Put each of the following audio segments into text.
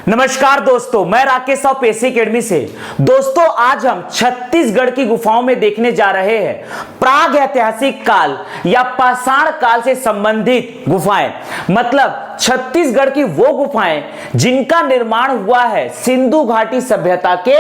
नमस्कार दोस्तों, मैं राकेश साहू पेशी अकेडमी से। दोस्तों, आज हम छत्तीसगढ़ की गुफाओं में देखने जा रहे हैं प्राग ऐतिहासिक काल या पाषाण काल से संबंधित गुफाएं। मतलब छत्तीसगढ़ की वो गुफाएं जिनका निर्माण हुआ है सिंधु घाटी सभ्यता के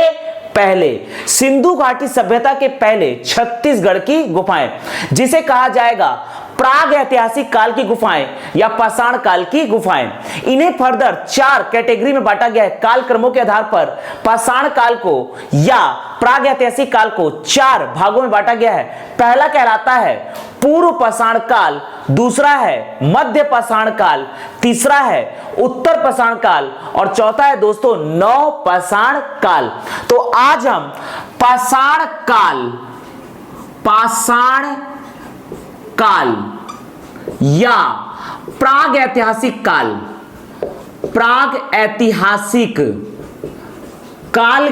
पहले। सिंधु घाटी सभ्यता के पहले छत्तीसगढ़ की गुफाएं, जिसे कहा जाएगा प्राग ऐतिहासिक काल की गुफाएं या पाषाण काल की गुफाएं। इन्हें फर्दर 4 कैटेगरी में बांटा गया है। काल क्रमों के आधार पर पाषाण काल को या प्राग ऐतिहासिक काल को 4 भागों में बांटा गया है। पहला कहलाता है पूर्व पाषाण काल, दूसरा है मध्य पाषाण काल, तीसरा है उत्तर पाषाण काल और चौथा है दोस्तों नव पाषाण काल। तो आज हम पाषाण काल या प्राग ऐतिहासिक काल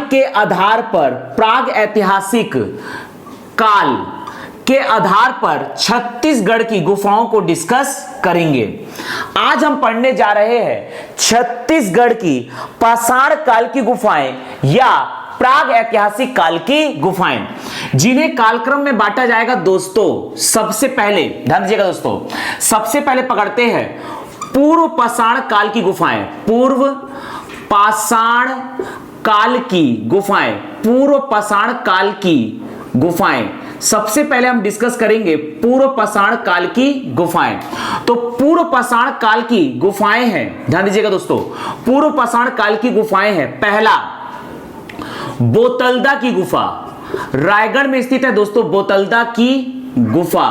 के आधार पर छत्तीसगढ़ की गुफाओं को डिस्कस करेंगे। आज हम पढ़ने जा रहे हैं छत्तीसगढ़ की पाषाण काल की गुफाएं या प्राग ऐतिहासिक काल की गुफाएं, जिन्हें कालक्रम में बांटा जाएगा। दोस्तों, सबसे पहले ध्यान दीजिएगा दोस्तों, सबसे पहले पकड़ते हैं पूर्व पाषाण काल की गुफाएं। पूर्व पाषाण काल की गुफाएं, पूर्व पाषाण काल की गुफाएं। सबसे पहले हम डिस्कस करेंगे पूर्व पाषाण काल की गुफाएं। तो पूर्व पाषाण काल की गुफाएं हैं, ध्यान दीजिएगा दोस्तों, पूर्व पाषाण काल की गुफाएं हैं। पहला बोतलदा की गुफा, रायगढ़ में स्थित है दोस्तों बोतलदा की गुफा,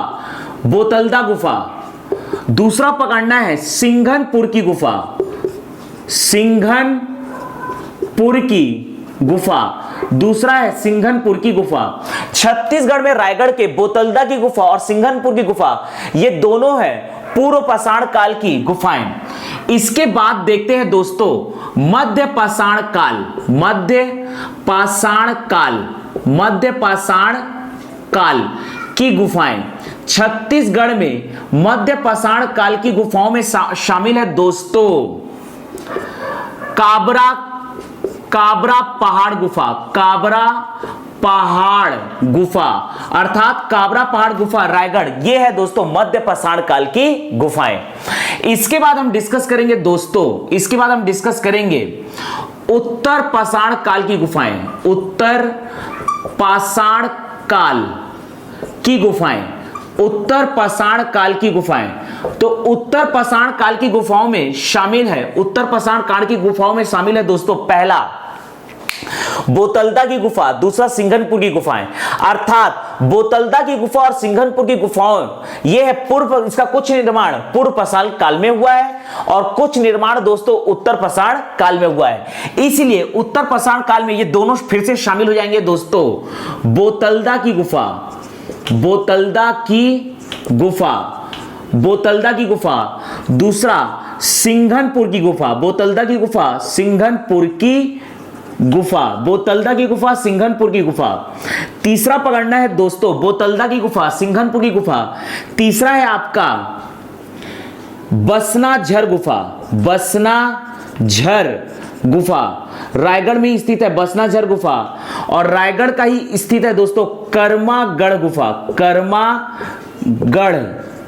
बोतलदा गुफा। दूसरा पकड़ना है सिंघनपुर की गुफा, सिंघनपुर की गुफा। दूसरा है सिंघनपुर की गुफा। छत्तीसगढ़ में रायगढ़ के बोतलदा की गुफा और सिंघनपुर की गुफा, ये दोनों है पूर्व पाषाण काल की गुफाएं। इसके बाद देखते हैं दोस्तों मध्य पाषाण काल, मध्य पाषाण काल की गुफाएं। छत्तीसगढ़ में मध्य पाषाण काल की गुफाओं में शामिल है दोस्तों काबरा पहाड़ गुफा, काबरा पहाड़ गुफा, अर्थात काबरा पहाड़ गुफा रायगढ़। ये है दोस्तों मध्य पाषाण काल की गुफाएं। इसके बाद हम डिस्कस करेंगे दोस्तों, इसके बाद हम डिस्कस करेंगे उत्तर पाषाण काल की गुफाएं, उत्तर पाषाण काल की गुफाएं, उत्तर पाषाण काल की गुफाएं। तो उत्तर पाषाण काल की गुफाओं में शामिल है, उत्तर पाषाण काल की गुफाओं में शामिल है दोस्तों पहला बोतलदा की गुफा, दूसरा सिंघनपुर की गुफाएं। अर्थात बोतलदा की गुफा और सिंघनपुर की गुफाओं, यह है पूर्व, इसका कुछ निर्माण पूर्व पाषाण काल में हुआ है और कुछ निर्माण दोस्तों उत्तर पाषाण काल में हुआ है। इसलिए उत्तर पाषाण काल में ये दोनों फिर से शामिल हो जाएंगे दोस्तों। बोतलदा की गुफा, बोतलदा की गुफा, बोतलदा की गुफा। दूसरा सिंघनपुर की गुफा, बोतलदा की गुफा, सिंघनपुर की गुफा, बोतलदा की गुफा, सिंघनपुर की गुफा। तीसरा पकड़ना है दोस्तों बोतलदा की गुफा, सिंघनपुर की गुफा। तीसरा है आपका बसनाझर गुफा, बसनाझर गुफा, रायगढ़ में स्थित है बसनाझर गुफा। और रायगढ़ का ही स्थित है दोस्तों कर्मागढ़ गुफा, कर्मागढ़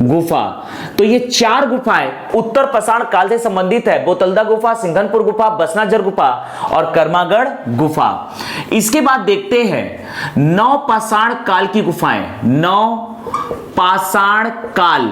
गुफा। तो ये 4 गुफाएं उत्तर पाषाण काल से संबंधित है, बोतलदा गुफा, सिंघनपुर गुफा, बसनाझर गुफा और कर्मागढ़ गुफा। इसके बाद देखते हैं नव पाषाण काल की गुफाएं, नव पाषाण काल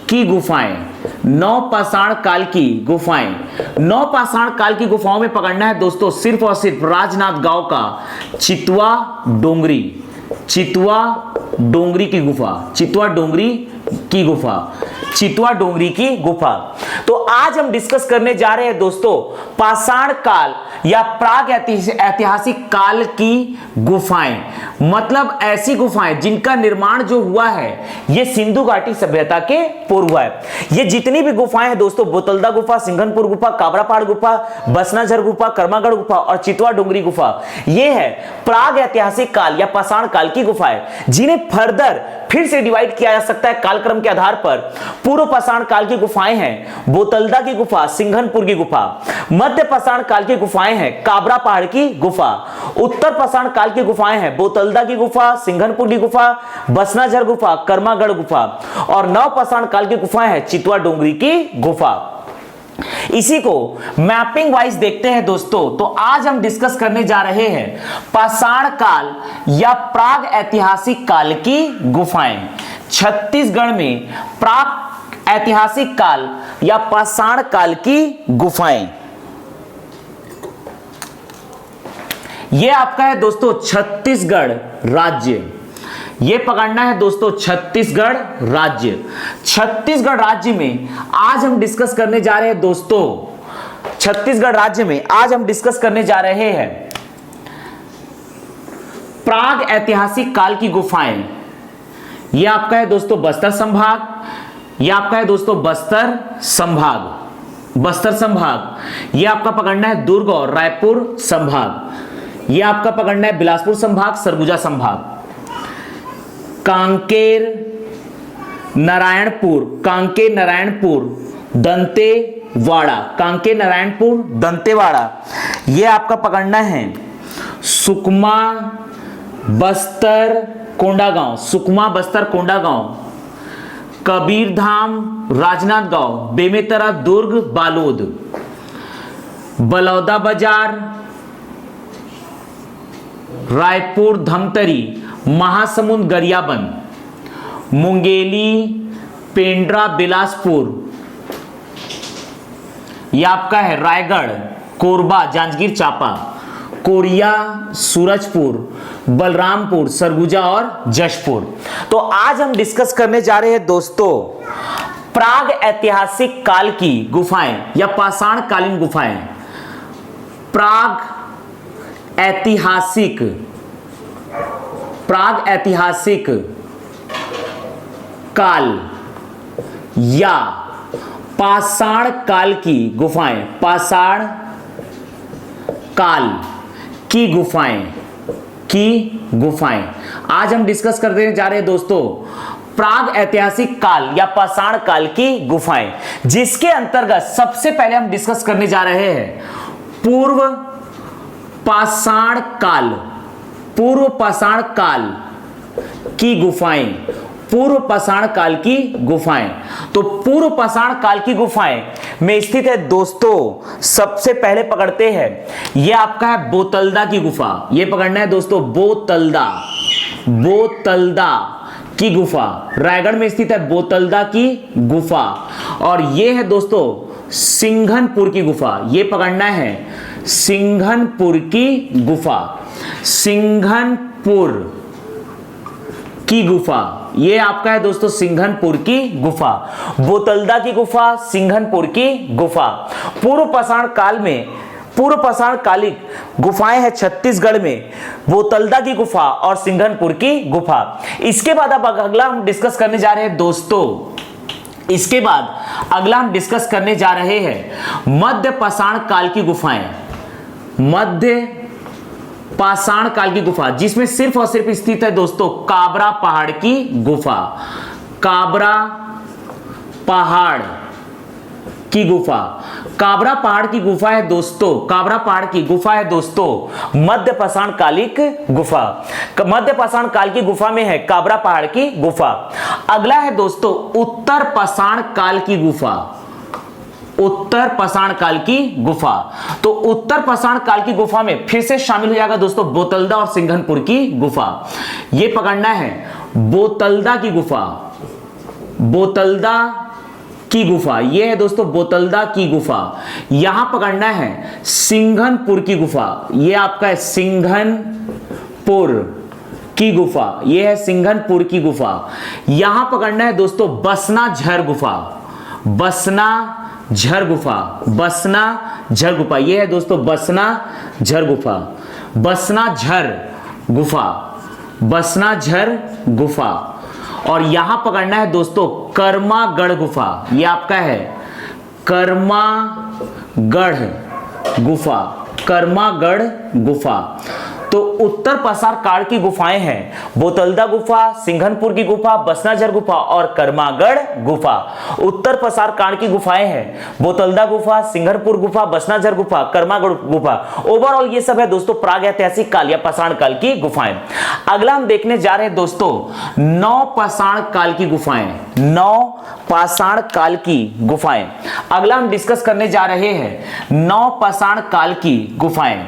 की गुफाएं, नव पाषाण काल की गुफाएं। नव पाषाण काल की गुफाओं में पकड़ना है दोस्तों सिर्फ और सिर्फ राजनांदगांव का चितवा डोंगरी, चितवा डोंगरी की गुफा, चितवा डोंगरी की गुफा, चितवा डोंगरी की गुफा। तो आज हम डिस्कस करने जा रहे हैं दोस्तों पाषाण काल या प्राग ऐतिहासिक काल की गुफाएं। मतलब ऐसी गुफाएं जिनका निर्माण जो हुआ है ये सिंधु घाटी सभ्यता के पूर्व हुआ है। ये जितनी भी गुफाएं हैं दोस्तों, बोतलदा गुफा, सिंघनपुर गुफा, काबरा पहाड़ गुफा, बसनाझर गुफा, कर्मागढ़ गुफा और चितवा डोंगरी गुफा, ये है प्राग ऐतिहासिक काल या पाषाण काल की गुफाएं, जिन्हें फर्दर फिर से डिवाइड किया जा सकता है कालक्रम के आधार पर पूर्व पाषाण काल की गुफाएं हैं बोतलदा की गुफा, सिंघनपुर की गुफा। मध्य पाषाण काल की गुफाएं हैं काबरा पहाड़ की गुफा। उत्तर पाषाण काल की गुफाएं हैं बोतलदा की गुफा, सिंघनपुर की गुफा, बसनाझर गुफा, कर्मागढ़ गुफा। और नव पाषाण काल की गुफाएं हैं चितवा डोंगरी की गुफा। इसी को मैपिंग वाइज देखते हैं दोस्तों। तो आज हम डिस्कस करने जा रहे हैं पाषाण काल या प्राग ऐतिहासिक काल की गुफाएं। छत्तीसगढ़ में प्राग ऐतिहासिक काल या पाषाण काल की गुफाएं, यह आपका है दोस्तों छत्तीसगढ़ राज्य। ये पकड़ना है दोस्तों छत्तीसगढ़ राज्य। छत्तीसगढ़ राज्य में आज हम डिस्कस करने जा रहे हैं दोस्तों, छत्तीसगढ़ राज्य में आज हम डिस्कस करने जा रहे हैं प्राग ऐतिहासिक काल की गुफाएं। यह आपका है दोस्तों बस्तर संभाग, यह आपका है दोस्तों बस्तर संभाग, बस्तर संभाग। यह आपका पकड़ना है दुर्ग और रायपुर संभाग। यह आपका पकड़ना है बिलासपुर संभाग, सरगुजा संभाग। कांकेर नारायणपुर, कांकेर नारायणपुर, दंतेवाड़ा, कांकेर नारायणपुर, दंतेवाड़ा। यह आपका पकड़ना है सुकमा बस्तर कोंडागांव, सुकमा बस्तर कोंडागांव, कबीरधाम राजनांदगांव, बेमेतरा दुर्ग बालोद, बलौदा बाजार रायपुर धमतरी, महासमुंद गरियाबंद, मुंगेली पेंड्रा बिलासपुर। यह आपका है रायगढ़, कोरबा जांजगीर चांपा, कोरिया सूरजपुर, बलरामपुर, सरगुजा और जशपुर। तो आज हम डिस्कस करने जा रहे हैं दोस्तों प्राग ऐतिहासिक काल की गुफाएं या पाषाण कालीन गुफाएं। प्राग ऐतिहासिक, प्राग ऐतिहासिक काल या पाषाण काल की गुफाएं, पाषाण काल की गुफाएं, की गुफाएं आज हम डिस्कस करने जा रहे हैं दोस्तों प्राग ऐतिहासिक काल या पाषाण काल की गुफाएं, जिसके अंतर्गत सबसे पहले हम डिस्कस करने जा रहे हैं पूर्व पाषाण काल, पूर्व पाषाण काल की गुफाएं, पूर्व पाषाण काल की गुफाएं। तो पूर्व पाषाण काल की गुफाएं में स्थित है दोस्तों, सबसे पहले पकड़ते हैं यह आपका है बोतलदा की गुफा। यह पकड़ना है दोस्तों बोतलदा, बोतलदा की गुफा, रायगढ़ में स्थित है बोतलदा की गुफा। और यह है दोस्तों सिंघनपुर की गुफा, यह पकड़ना है सिंघनपुर की गुफा, सिंघनपुर की गुफा। यह आपका है दोस्तों सिंघनपुर की गुफा, बोतलदा की गुफा, सिंघनपुर की गुफा। पूर्व पाषाण काल में, पूर्व पाषाण कालिक गुफाएं हैं छत्तीसगढ़ में बोतलदा की गुफा और सिंघनपुर की गुफा। इसके बाद अब अगला हम डिस्कस करने जा रहे हैं दोस्तों, इसके बाद अगला हम डिस्कस करने जा रहे हैं मध्य पाषाण काल की गुफाएं, मध्य पाषाण काल की गुफा, जिसमें सिर्फ और सिर्फ स्थित है दोस्तों काबरा पहाड़ की गुफा, काबरा पहाड़ की गुफा। काबरा पहाड़ की गुफा है दोस्तों, काबरा पहाड़ की गुफा है दोस्तों मध्य पाषाण कालिक गुफा, मध्य पाषाण काल की गुफा में है काबरा पहाड़ की गुफा। अगला है दोस्तों उत्तर पाषाण काल की गुफा, उत्तर पाषाण काल की गुफा। तो उत्तर पाषाण काल की गुफा में फिर से शामिल हो जाएगा दोस्तों बोतलदा और सिंघनपुर की गुफा। यह पकड़ना है बोतलदा की गुफा, बोतलदा की गुफा। यह है दोस्तों बोतलदा की गुफा। यहां पकड़ना है सिंघनपुर की गुफा, यह आपका है सिंघनपुर की गुफा, यह है सिंघनपुर की गुफा। यहां पकड़ना है दोस्तों बसनाझर गुफा, बसनाझर गुफा, बसनाझर गुफा। यह है दोस्तों बसनाझर गुफा, बसनाझर गुफा, बसनाझर गुफा। और यहां पकड़ना है दोस्तों कर्मागढ़ गुफा, यह आपका है कर्मागढ़ गुफा, कर्मागढ़ गुफा। तो उत्तर पाषाण काल की गुफाएं हैं बोतलदा गुफा, सिंघनपुर की गुफा, बसनाझर गुफा और कर्मागढ़ गुफा। उत्तर पाषाण काल की गुफाएं हैं बोतलदा गुफा, सिंघनपुर गुफा, बसनाझर गुफा, कर्मागढ़ गुफा। ओवरऑल ये सब है दोस्तों प्राग ऐतिहासिक काल या पाषाण काल की गुफाएं। अगला हम देखने जा रहे हैं दोस्तों नौ पाषाण काल की गुफाएं। नौ पाषाण काल की गुफाएं अगला हम डिस्कस करने जा रहे हैं नौ पाषाण काल की गुफाएं।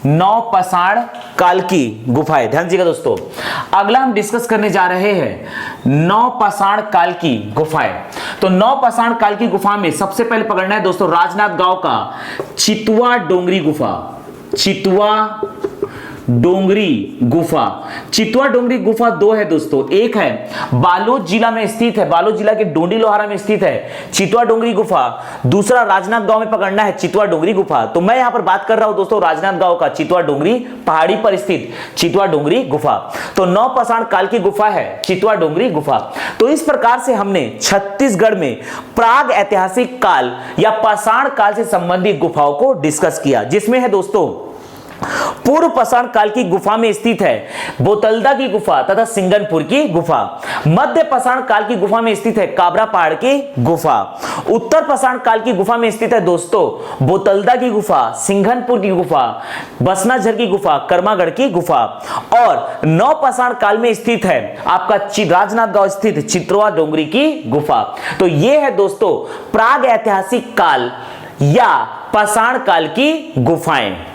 नौ पाषाण काल की गुफाएं, ध्यान दीजिएगा दोस्तों। अगला हम डिस्कस करने जा रहे हैं नौ पाषाण काल की गुफाएं। तो नौ पाषाण काल की गुफा में सबसे पहले पकड़ना है दोस्तों राजनांदगांव का चितवा डोंगरी गुफा। चितवा डोंगरी गुफा। चितवा डोंगरी गुफा दो है दोस्तों, एक है बालोद जिला में स्थित है, बालोद जिला के डोंडी लोहारा में स्थित है चितवा डोंगरी गुफा। दूसरा राजनांदगांव में पकड़ना है चितवा डोंगरी गुफा। तो मैं यहां पर बात कर रहा हूं दोस्तों राजनांदगांव का चितवा डोंगरी पहाड़ी पर स्थित चितवा डोंगरी गुफा। तो नौ पाषाण काल की गुफा है चितवा डोंगरी गुफा। तो इस प्रकार से हमने छत्तीसगढ़ में प्राग ऐतिहासिक काल या पाषाण काल से संबंधित गुफाओं को डिस्कस किया, जिसमें है दोस्तों पूर्व पाषाण काल की गुफा में स्थित है बोतलदा की गुफा तथा सिंघनपुर की गुफा। मध्य पाषाण काल की गुफा में स्थित है काबरा पहाड़ की गुफा। उत्तर पाषाण काल की गुफा में स्थित है दोस्तों बोतलदा की गुफा, सिंघनपुर की गुफा, बसनाझर की गुफा, कर्मागढ़ की गुफा। और नौ पाषाण काल में स्थित है आपका राजनांदगांव स्थित चितवा डोंगरी की गुफा। तो यह है दोस्तों प्राग ऐतिहासिक काल या पाषाण काल की गुफाएं।